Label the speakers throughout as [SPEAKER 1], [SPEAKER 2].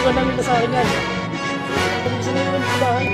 [SPEAKER 1] Iwan namin na sa akin yan. Kung gusto na yung bahay.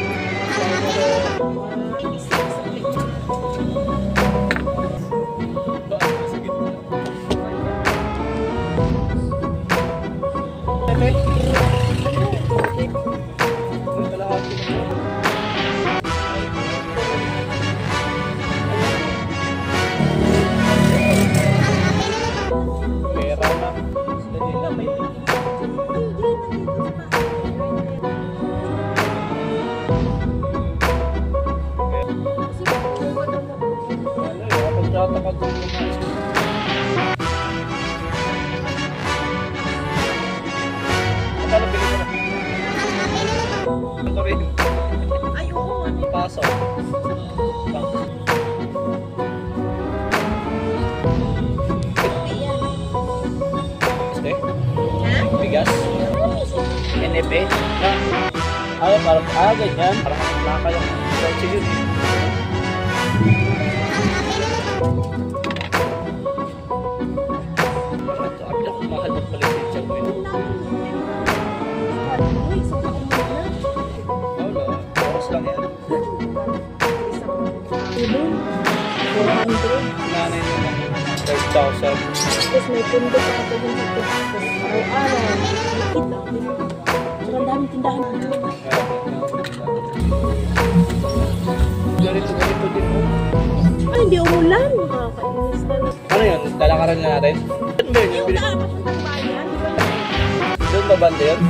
[SPEAKER 2] Ay, oo.
[SPEAKER 1] Pasok. Bigas? NFA? Parang, ganyan. Parang nakakayang kotse yun. Mahal ng palisensya ko yun. Oras lang yan.
[SPEAKER 2] 400.
[SPEAKER 1] Nanay naman. 5,000.
[SPEAKER 2] Tapos may pundo pa ako dun sa araw-araw. Nakita. Ang daming tindahan.
[SPEAKER 1] Ganito din mo.
[SPEAKER 2] Ay, hindi umulan. Nakakainis na lang.
[SPEAKER 1] Ano yun? Lalakaran na natin?
[SPEAKER 2] Yung dapat ng bayan.
[SPEAKER 1] Doon ba banda yun?